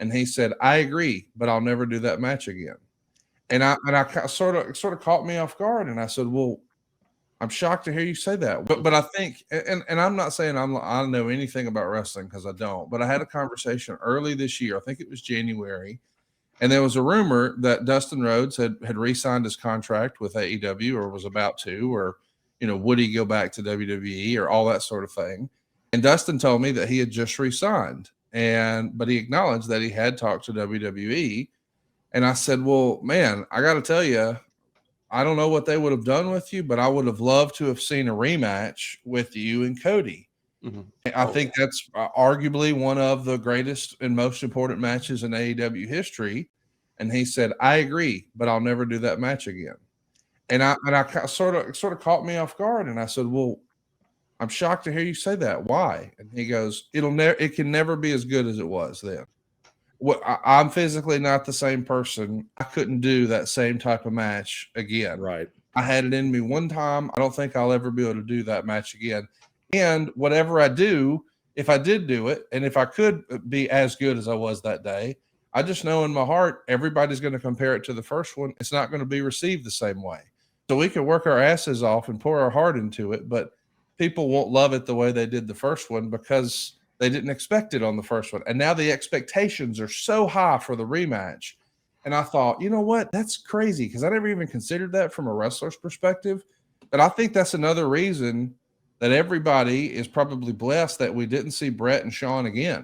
And he said, I agree, but I'll never do that match again. And I sort of caught me off guard. And I said, well, I'm shocked to hear you say that. But I think, and I'm not saying I know anything about wrestling because I don't, but I had a conversation early this year. I think it was January. And there was a rumor that Dustin Rhodes had re-signed his contract with AEW or was about to, or, would he go back to WWE or all that sort of thing. And Dustin told me that he had just re-signed, but he acknowledged that he had talked to WWE. And I said, well, man, I got to tell you, I don't know what they would have done with you, but I would have loved to have seen a rematch with you and Cody. Mm-hmm. I think that's arguably one of the greatest and most important matches in AEW history. And he said, I agree, but I'll never do that match again. And I sort of caught me off guard. And I said, well, I'm shocked to hear you say that. Why? And he goes, it can never be as good as it was then. I'm physically not the same person. I couldn't do that same type of match again. Right. I had it in me one time. I don't think I'll ever be able to do that match again. And whatever I do, if I did do it, and if I could be as good as I was that day, I just know in my heart, everybody's going to compare it to the first one. It's not going to be received the same way. So we can work our asses off and pour our heart into it, but people won't love it the way they did the first one because they didn't expect it on the first one. And now the expectations are so high for the rematch. And I thought, you know what? That's crazy because I never even considered that from a wrestler's perspective. But I think that's another reason that everybody is probably blessed that we didn't see Brett and Shawn again.